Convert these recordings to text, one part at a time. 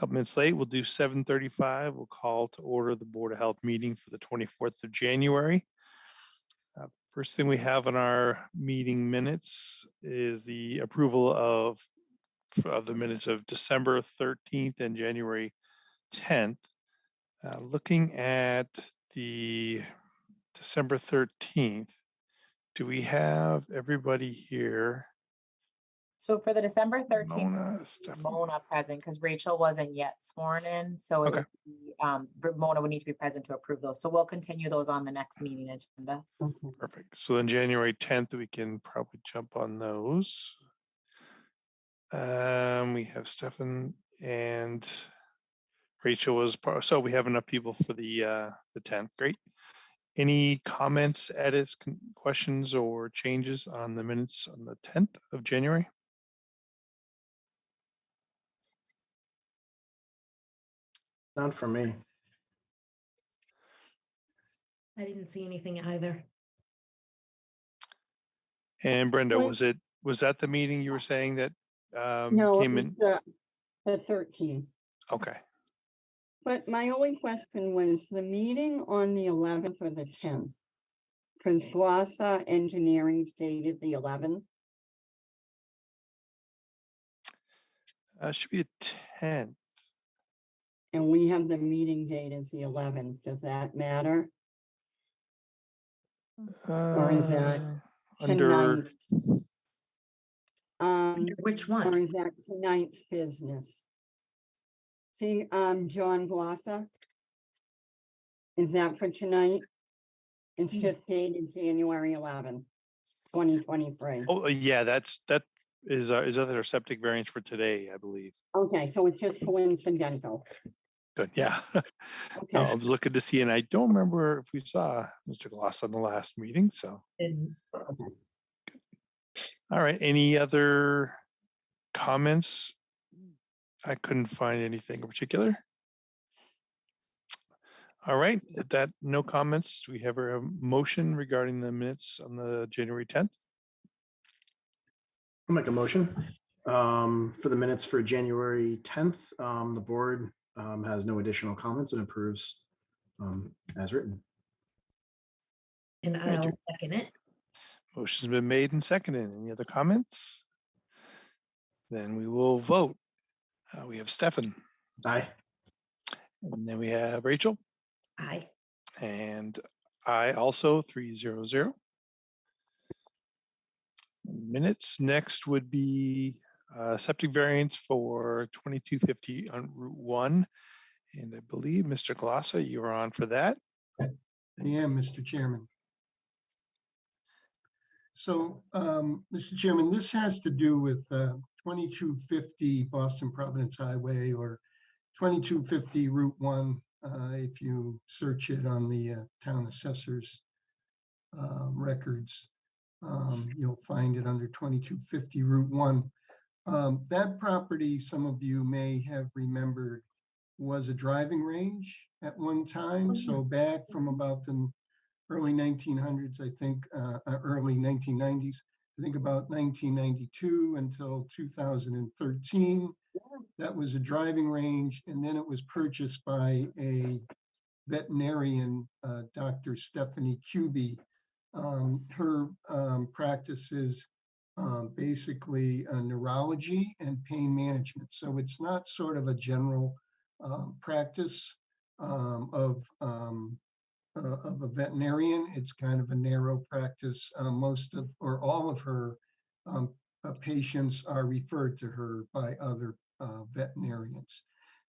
couple minutes late. We'll do 7:35. We'll call to order the Board of Health meeting for the 24th of January. First thing we have in our meeting minutes is the approval of the minutes of December 13th and January 10th. Looking at the December 13th, do we have everybody here? So for the December 13th, Mona present, because Rachel wasn't yet sworn in. So it Okay. would be, Mona would need to be present to approve those. So we'll continue those on the next meeting agenda. Perfect. So then January 10th, we can probably jump on those. We have Stefan and Rachel was part, so we have enough people for the 10th. Great. Any comments, edits, questions, or changes on the minutes on the 10th of January? Not for me. I didn't see anything either. And Brenda, Well- was that the meeting you were saying that No, it came was in? the 13th. Okay. But my only question was the meeting on the 11th or the 10th? Because Glossa Engineering stated the 11th. Should be the 10th. And we have the meeting date as the 11th. Does that matter? Or is that Under, tonight? Which Or one? is that tonight's business? See, John Glossa? Is that for tonight? It's just dated January 11th, 2023. oh yeah, that is our septic variance for today, I believe. Okay, so it's just coincidental. Good, yeah. Okay. No, I was looking to see, and I don't remember if we saw Mr. Gloss on the last meeting, so. And All right, any other comments? I couldn't find anything in particular. All right, at that, no comments. Do we have a motion regarding the minutes on the January 10th? I'll make a motion for the minutes for January 10th. The board has no additional comments and approves as written. I'll second it. Motion's been made and seconded. Any other comments? Then we will vote. We have Stefan, Aye. and then we have Rachel, Aye. and I also 300. Minutes next would be septic variance for 2250 on Route 1. And I believe Mr. Glossa, you are on for that. I am, Mr. Chairman. So, Mr. Chairman, this has to do with 2250 Boston Providence Highway or 2250 Route 1. If you search it on the town assessor's records, you'll find it under 2250 Route 1. That property, some of you may have remembered, was a driving range at one time. So back from about the early 1900s, I think, early 1990s, I think about 1992 until 2013. That was a driving range, and then it was purchased by a veterinarian, Dr. Stephanie Kuby. Her practice is basically neurology and pain management. So it's not sort of a general practice of a veterinarian. It's kind of a narrow practice. Most of, or all of her patients are referred to her by other veterinarians.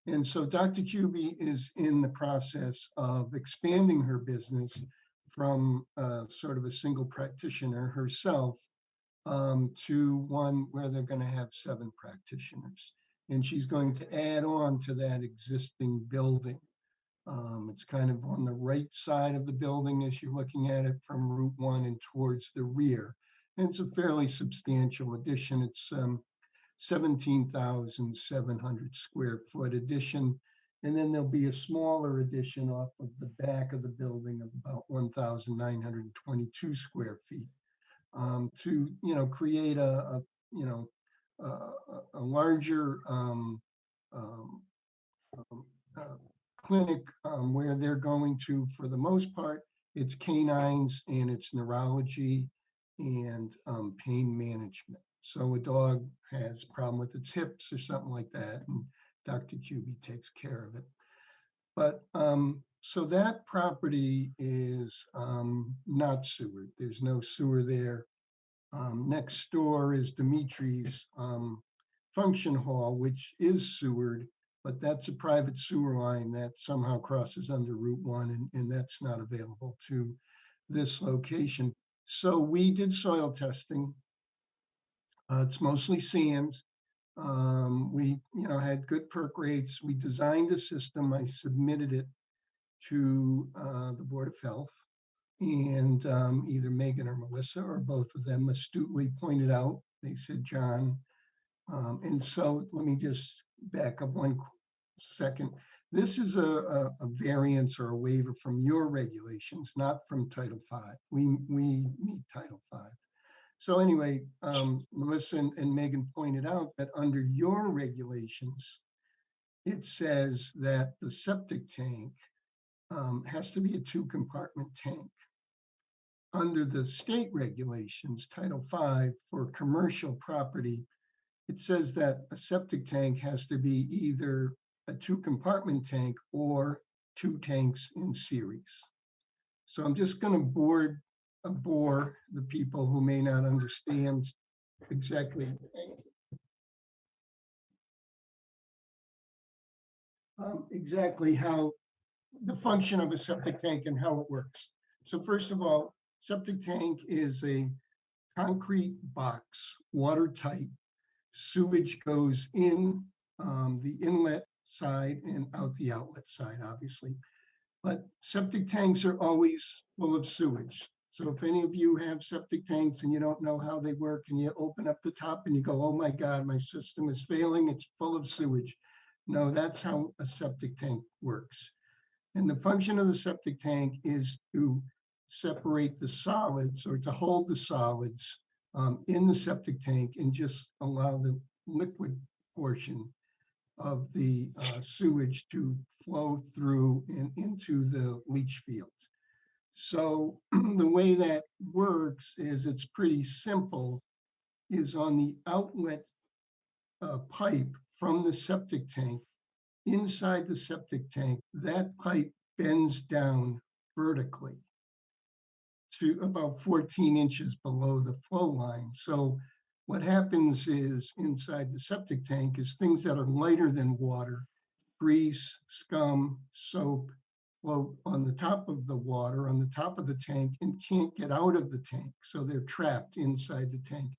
And so Dr. Kuby is in the process of expanding her business from sort of a single practitioner herself to one where they're going to have 7 practitioners. And she's going to add on to that existing building. It's kind of on the right side of the building as you're looking at it from Route 1 and towards the rear. And it's a fairly substantial addition. It's 17,700 square foot addition. And then there'll be a smaller addition off of the back of the building of about 1,922 square feet to, create a larger clinic where they're going to, for the most part, it's canines and it's neurology and pain management. So a dog has a problem with its hips or something like that, and Dr. Kuby takes care of it. But so that property is not sewered. There's no sewer there. Next door is Dimitri's function hall, which is sewered, but that's a private sewer line that somehow crosses under Route 1, and that's not available to this location. So we did soil testing. It's mostly sands. We, had good perk rates. We designed a system. I submitted it to the Board of Health, and either Megan or Melissa or both of them astutely pointed out, they said, John. And so let me just back up one second. This is a variance or a waiver from your regulations, not from Title V. We meet Title V. So anyway, Melissa and Megan pointed out that under your regulations, it says that the septic tank has to be a 2-compartment tank. Under the state regulations, Title V, for commercial property, it says that a septic tank has to be either a 2-compartment tank or 2 tanks in series. So I'm just going to bore the people who may not understand exactly how the function of a septic tank and how it works. So first of all, septic tank is a concrete box, watertight. Sewage goes in the inlet side and out the outlet side, obviously. But septic tanks are always full of sewage. So if any of you have septic tanks and you don't know how they work, and you open up the top and you go, oh my God, my system is failing, it's full of sewage. No, that's how a septic tank works. And the function of the septic tank is to separate the solids, or to hold the solids in the septic tank and just allow the liquid portion of the sewage to flow through and into the leach field. So the way that works is, it's pretty simple, is on the outlet pipe from the septic tank, inside the septic tank, that pipe bends down vertically to about 14 inches below the flow line. So what happens is, inside the septic tank is things that are lighter than water, grease, scum, soap, float on the top of the water, on the top of the tank, and can't get out of the tank. So they're trapped inside the tank.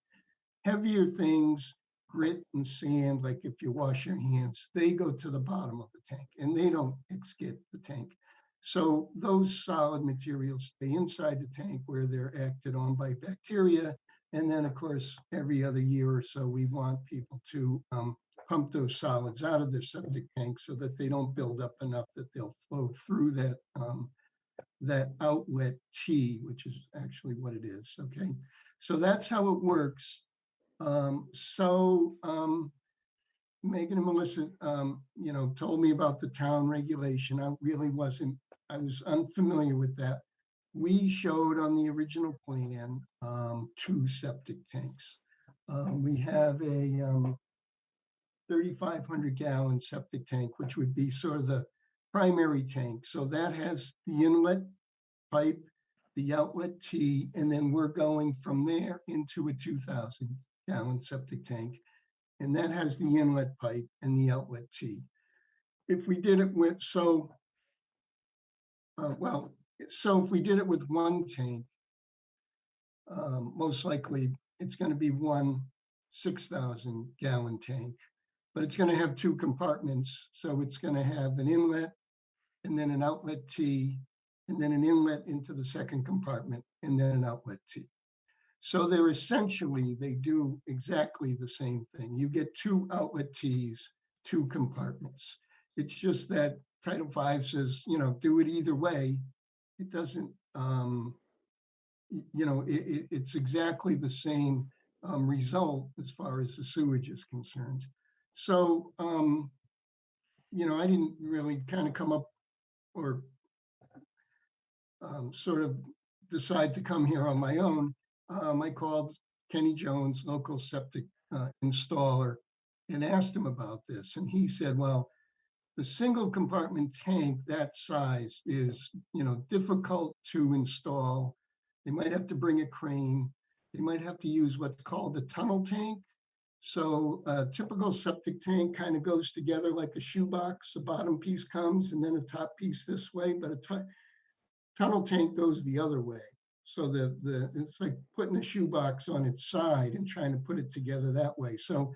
Heavier things, grit and sand, like if you wash your hands, they go to the bottom of the tank and they don't escape the tank. So those solid materials stay inside the tank where they're acted on by bacteria. And then, of course, every other year or so, we want people to pump those solids out of their septic tank so that they don't build up enough that they'll flow through that, that outlet chi, which is actually what it is, okay? So that's how it works. Megan and Melissa, told me about the town regulation. I was unfamiliar with that. We showed on the original plan 2 septic tanks. We have a 3,500 gallon septic tank, which would be sort of the primary tank. So that has the inlet pipe, the outlet T, and then we're going from there into a 2,000 gallon septic tank. And that has the inlet pipe and the outlet T. If we did it with, if we did it with 1 tank, most likely it's going to be one 6,000 gallon tank, but it's going to have 2 compartments. So it's going to have an inlet and then an outlet T, and then an inlet into the second compartment, and then an outlet T. So they're essentially, they do exactly the same thing. You get 2 outlet Ts, 2 compartments. It's just that Title V says, do it either way. It doesn't, it's exactly the same result as far as the sewage is concerned. So, I didn't really kind of come up or sort of decide to come here on my own, I called Kenny Jones, local septic installer, and asked him about this. And he said, well, the single compartment tank that size is, difficult to install. They might have to bring a crane. They might have to use what's called a tunnel tank. So a typical septic tank kind of goes together like a shoebox. The bottom piece comes and then a top piece this way, but a tunnel tank goes the other way. So it's like putting a shoebox on its side and trying to put it together that way. So,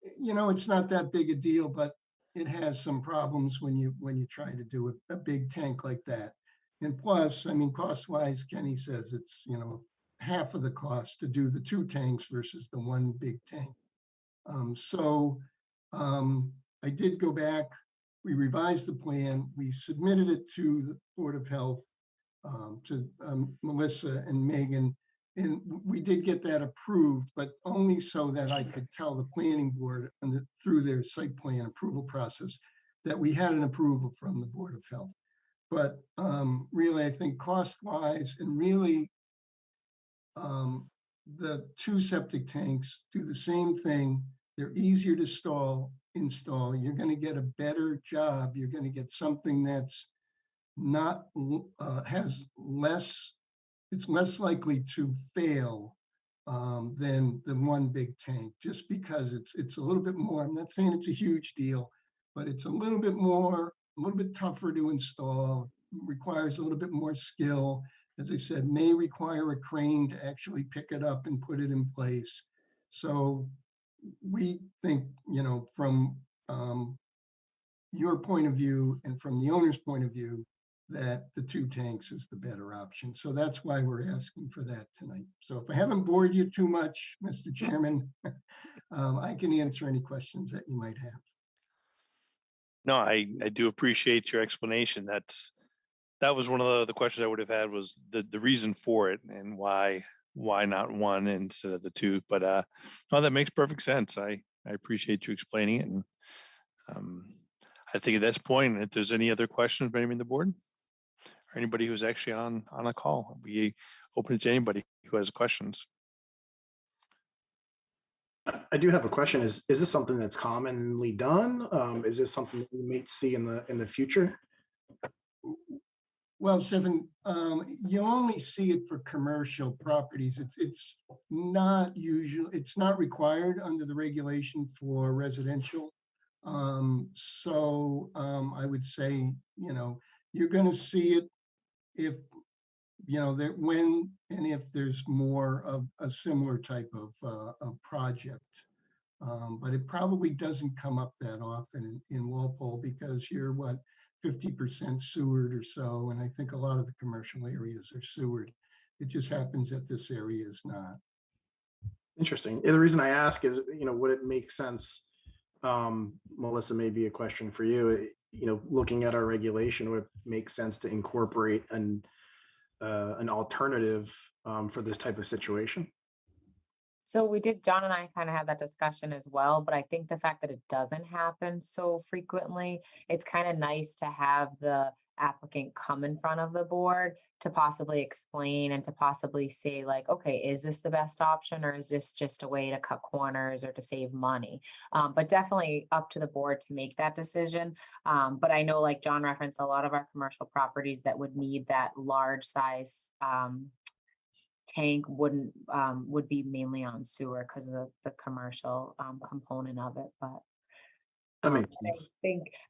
it's not that big a deal, but it has some problems when you try to do a big tank like that. And plus, I mean, cost-wise, Kenny says it's, half of the cost to do the 2 tanks versus the 1 big tank. I did go back, we revised the plan, we submitted it to the Board of Health, to Melissa and Megan, and we did get that approved, but only so that I could tell the planning board through their site plan approval process that we had an approval from the Board of Health. But really, I think cost-wise and really the 2 septic tanks do the same thing. They're easier to install. You're going to get a better job. You're going to get something that's not has less. It's less likely to fail than the 1 big tank, just because it's a little bit more. I'm not saying it's a huge deal, but it's a little bit tougher to install. Requires a little bit more skill. As I said, may require a crane to actually pick it up and put it in place. So we think, from your point of view and from the owner's point of view, that the 2 tanks is the better option. So that's why we're asking for that tonight. So if I haven't bored you too much, Mr. Chairman, I can answer any questions that you might have. No, I do appreciate your explanation. That was one of the questions I would have had, was the reason for it and why not 1 instead of the 2. But no, that makes perfect sense. I appreciate you explaining it. And I think at this point, if there's any other questions, maybe in the board or anybody who's actually on a call, we open it to anybody who has questions. I do have a question. Is this something that's commonly done? Is this something that we may see in the future? Well, Stephen, you only see it for commercial properties. It's not usual. It's not required under the regulation for residential. I would say, you're going to see it if, that when and if there's more of a similar type of project. But it probably doesn't come up that often in Walpole, because you're 50% sewered or so. And I think a lot of the commercial areas are sewered. It just happens that this area is not. Interesting. The reason I ask is, would it make sense? Melissa, maybe a question for you. Looking at our regulation, would it make sense to incorporate an alternative for this type of situation? So John and I kind of had that discussion as well, but I think the fact that it doesn't happen so frequently, it's kind of nice to have the applicant come in front of the board to possibly explain and to possibly say, like, okay, is this the best option, or is this just a way to cut corners or to save money? But definitely up to the board to make that decision. But I know, like John referenced, a lot of our commercial properties that would need that large size tank would be mainly on sewer because of the commercial component of it. But That makes sense.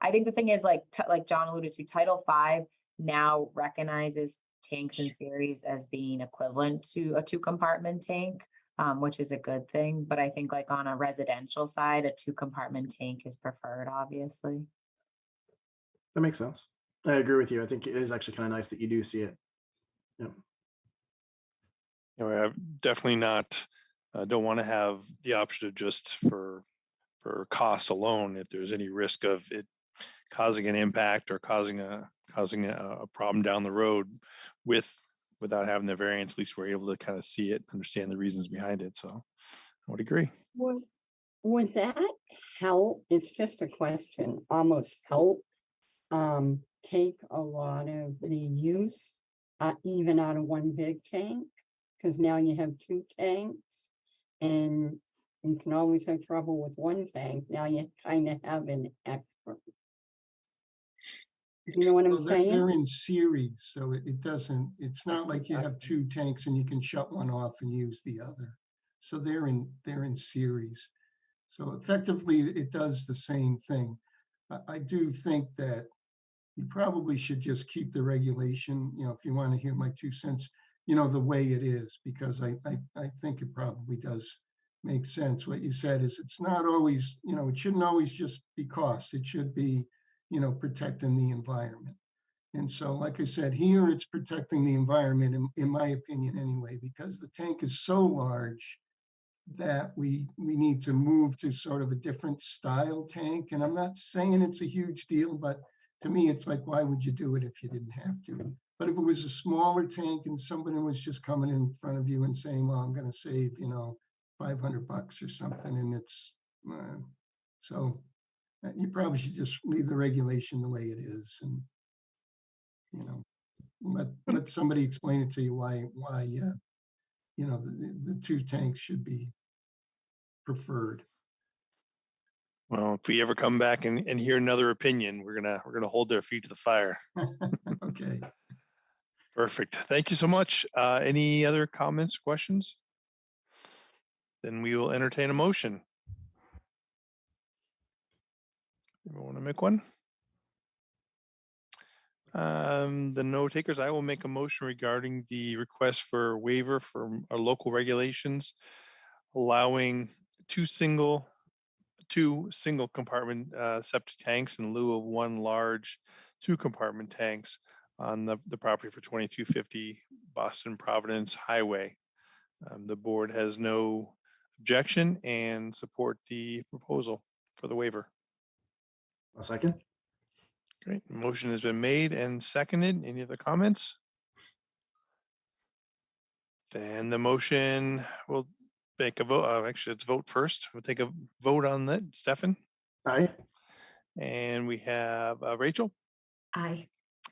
I think the thing is, like John alluded to, Title V now recognizes tanks and series as being equivalent to a 2-compartment tank, which is a good thing. But I think, like, on a residential side, a 2-compartment tank is preferred, obviously. That makes sense. I agree with you. I think it is actually kind of nice that you do see it. Yeah. I definitely not don't want to have the option of just for cost alone. If there's any risk of it causing an impact or causing a problem down the road without having the variance, at least we're able to kind of see it, understand the reasons behind it. So I would agree. Would that help? It's just a question, almost help take a lot of the use, even out of one big tank, because now you have two tanks, and you can always have trouble with one tank. Now you kind of have an extra. You know what I'm Well, they're saying? in series, so it doesn't, it's not like you have two tanks and you can shut one off and use the other. So they're in series. So effectively, it does the same thing. I do think that you probably should just keep the regulation, if you want to hear my 2 cents, the way it is, because I think it probably does make sense. What you said is it's not always, it shouldn't always just be cost. It should be, protecting the environment. And so, like I said, here it's protecting the environment, in my opinion anyway, because the tank is so large that we need to move to sort of a different style tank. And I'm not saying it's a huge deal, but to me, it's like, why would you do it if you didn't have to? But if it was a smaller tank and somebody was just coming in front of you and saying, well, I'm going to save, $500 or something, and it's, so you probably should just leave the regulation the way it is, and, let somebody explain it to you why, the two tanks should be preferred. Well, if we ever come back and hear another opinion, we're gonna hold their feet to the fire. Okay. Perfect. Thank you so much. Any other comments, questions? Then we will entertain a motion. Anyone want to make one? The no takers, I will make a motion regarding the request for waiver for our local regulations, allowing two single compartment septic tanks in lieu of one large 2-compartment tanks on the property for 2250 Boston Providence Highway. The board has no objection and support the proposal for the waiver. A second. Great. Motion has been made and seconded. Any other comments? Then the motion will make a vote. Actually, let's vote first. We'll take a vote on that. Stefan? Aye. And we have Rachel? Aye.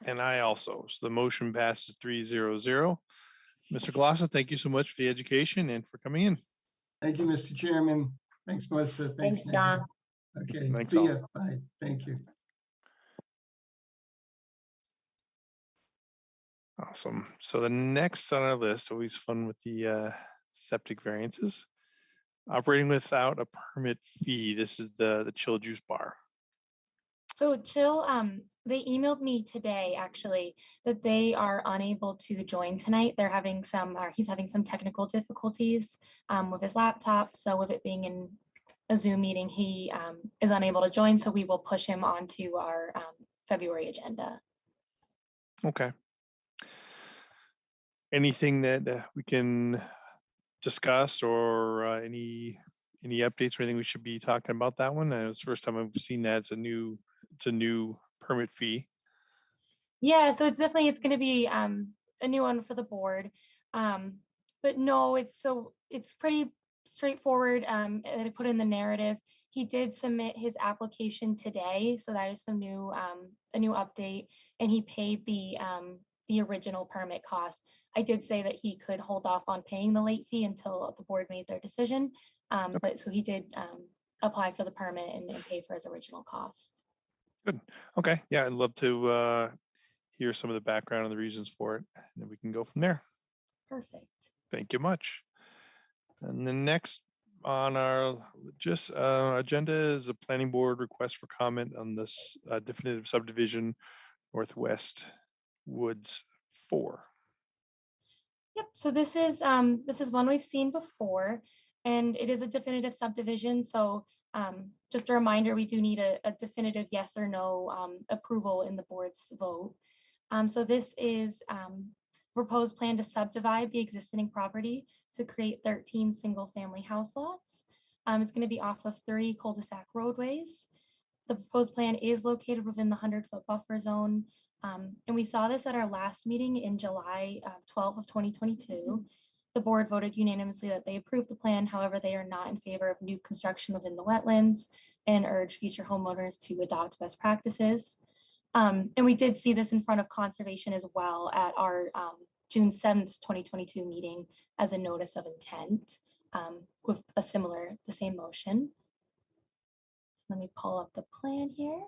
And I also. So the motion passes 3-0-0. Mr. Glossa, thank you so much for the education and for coming in. Thank you, Mr. Chairman. Thanks, Melissa. Thanks, Megan. John. Okay, Thanks see all. ya. Bye. Thank you. Awesome. So the next on our list, always fun with the septic variances. Operating without a permit fee. This is the Chill Juice Bar. So Chill, they emailed me today actually that they are unable to join tonight. They're having he's having some technical difficulties with his laptop. So with it being in a Zoom meeting, he is unable to join. So we will push him onto our February agenda. Okay. Anything that we can discuss, or any updates or anything we should be talking about that one? It's the first time I've seen that. It's a new permit fee. Yeah, so it's going to be a new one for the board. But no, it's pretty straightforward. I put in the narrative. He did submit his application today, so that is a new update, and he paid the original permit cost. I did say that he could hold off on paying the late fee until the board made their decision. But so he did apply for the permit and pay for his original cost. Good. Okay. Yeah, I'd love to hear some of the background and the reasons for it, and then we can go from there. Perfect. Thank you much. And the next on our agenda is a planning board request for comment on this definitive subdivision Northwest Woods 4. Yep. So this is one we've seen before, and it is a definitive subdivision. So just a reminder, we do need a definitive yes or no approval in the board's vote. So this is proposed plan to subdivide the existing property to create 13 single-family house lots. It's going to be off of 3 cul-de-sac roadways. The proposed plan is located within the 100-foot buffer zone. And we saw this at our last meeting in July 12th of 2022. The board voted unanimously that they approved the plan. However, they are not in favor of new construction within the wetlands and urge future homeowners to adopt best practices. And we did see this in front of conservation as well at our June 7th, 2022 meeting as a notice of intent with the same motion. Let me pull up the plan here.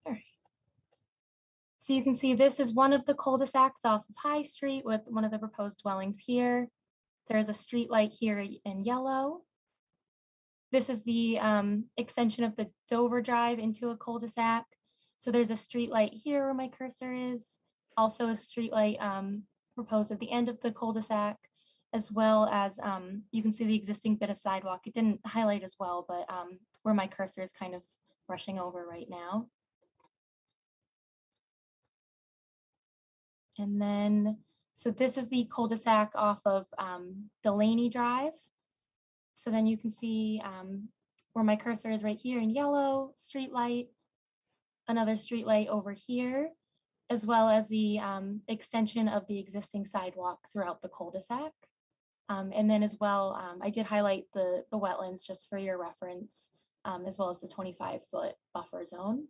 All right. So you can see this is one of the cul-de-sacs off of High Street with one of the proposed dwellings here. There's a street light here in yellow. This is the extension of the Dover Drive into a cul-de-sac. So there's a street light here where my cursor is. Also a street light proposed at the end of the cul-de-sac, as well as you can see the existing bit of sidewalk. It didn't highlight as well, but where my cursor is kind of rushing over right now. And then, so this is the cul-de-sac off of Delaney Drive. So then you can see where my cursor is right here in yellow, street light, another street light over here, as well as the extension of the existing sidewalk throughout the cul-de-sac. And then as well, I did highlight the wetlands just for your reference, as well as the 25-foot buffer zone.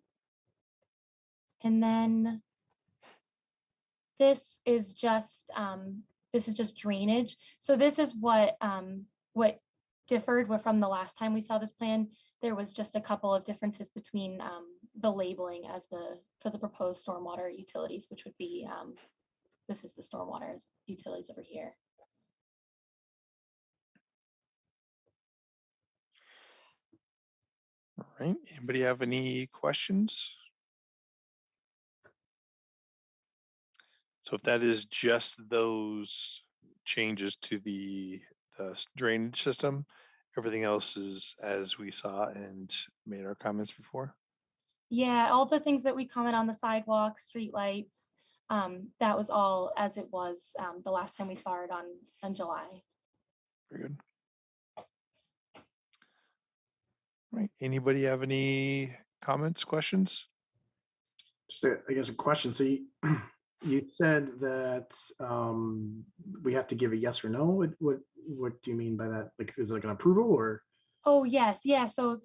And then this is just drainage. So this is what differed from the last time we saw this plan. There was just a couple of differences between the labeling as for the proposed stormwater utilities, which would be this is the stormwater utilities over here. All right, anybody have any questions? So if that is just those changes to the drainage system, everything else is as we saw and made our comments before? Yeah, all the things that we comment on the sidewalk, street lights, that was all as it was the last time we saw it on July. Very good. Right, anybody have any comments, questions? Just I guess a question. So you said that we have to give a yes or no. What do you mean by that? Like, is it like an approval or? Oh, yes, yeah. So with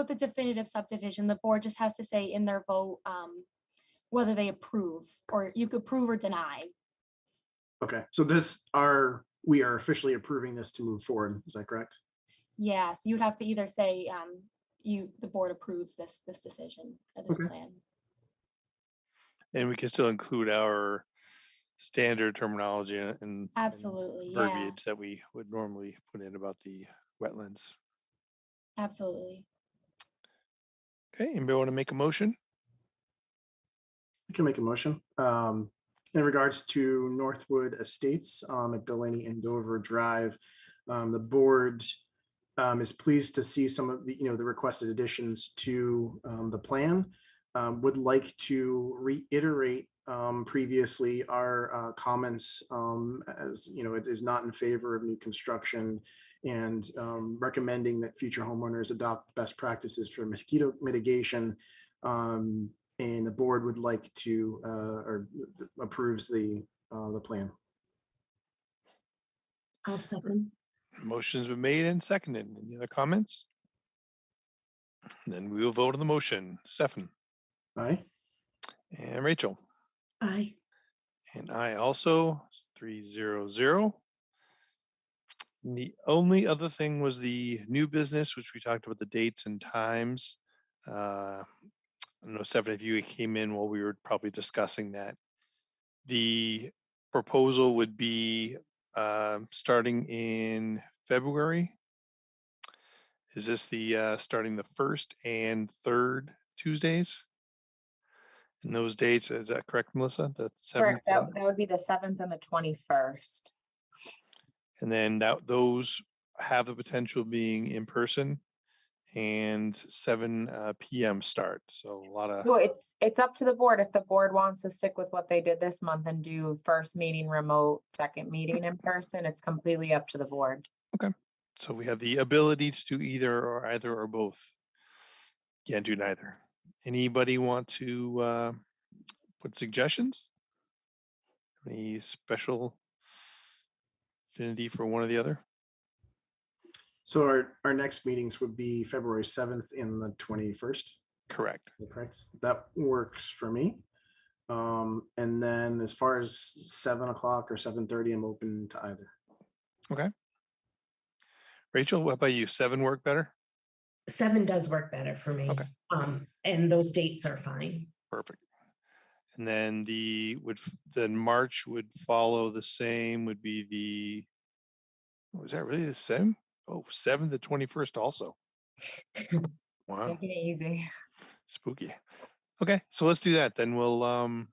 the definitive subdivision, the board just has to say in their vote whether they approve, or you could approve or deny. Okay, so we are officially approving this to move forward. Is that correct? Yeah, so you'd have to either say the board approves this decision or this Okay. plan. And we can still include our standard terminology and Absolutely, yeah, verbiage that we would normally put in about the wetlands. absolutely. Okay, anybody want to make a motion? I can make a motion. In regards to Northwood Estates at Delaney and Dover Drive, the board is pleased to see some of the requested additions to the plan. Would like to reiterate previously our comments as it is not in favor of new construction, and recommending that future homeowners adopt best practices for mosquito mitigation. And the board would like to or approves the plan. I'll second. Motion's been made and seconded. Any other comments? Then we will vote on the motion. Stefan Aye. and Rachel. Aye. And I also, 3-0-0. The only other thing was the new business, which we talked about the dates and times. I don't know, Stephanie, if you came in while we were probably discussing that. The proposal would be starting in February. Is this the starting the 1st and 3rd Tuesdays? In those dates, is that correct, Melissa? The 7th? Correct, that would be the 7th and the 21st. And then those have the potential of being in person and 7 p.m. start. So a lot of. So it's up to the board. If the board wants to stick with what they did this month and do first meeting remote, second meeting in person, it's completely up to the board. Okay. So we have the ability to do either or both. Can't do neither. Anybody want to put suggestions? Any special affinity for one or the other? So our next meetings would be February 7th and the 21st. Correct. Correct. That works for me. And then as far as 7 o'clock or 7:30, I'm open to either. Okay. Rachel, what about you? 7 work better? 7 does work better for me. Okay. And those dates are fine. Perfect. And then then March would follow the same, would be was that really the same? Oh, 7th to 21st also. Wow, Take it easy. spooky. Okay, so let's do that. Then we'll,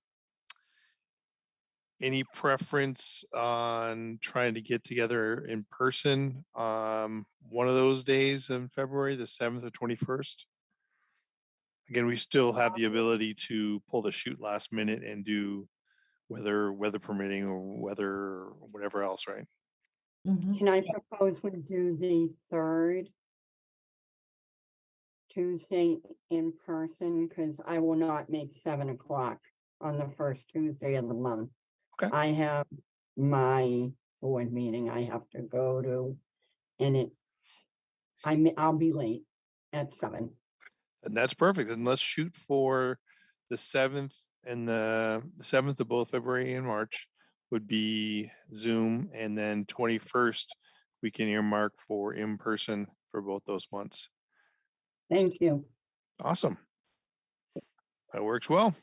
any preference on trying to get together in person, one of those days in February, the 7th or 21st? Again, we still have the ability to pull the shoot last minute and do weather permitting or whatever else, right? Mhm. Can I propose we do the 3rd Tuesday in person? Because I will not make 7 o'clock on the first Tuesday of the month. Okay. I have my board meeting I have to go to, and I'll be late at 7. And that's perfect. Then let's shoot for the 7th and the 7th of both February and March would be Zoom, and then 21st we can earmark for in person for both those months. Thank you. Awesome. That works well.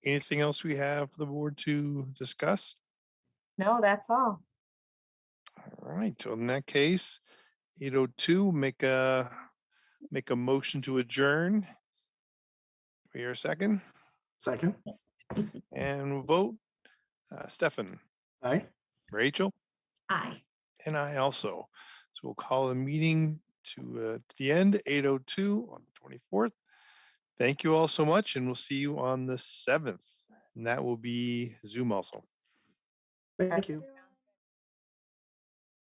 Anything else we have for the board to discuss? No, that's all. All right. So in that case, 8:02, make a motion to adjourn. We hear a second Second. and we'll vote. Stefan, Aye. Rachel, Aye. and I also. So we'll call the meeting to the end, 8:02 on the 24th. Thank you all so much, and we'll see you on the 7th. And that will be Zoom also. Thank you.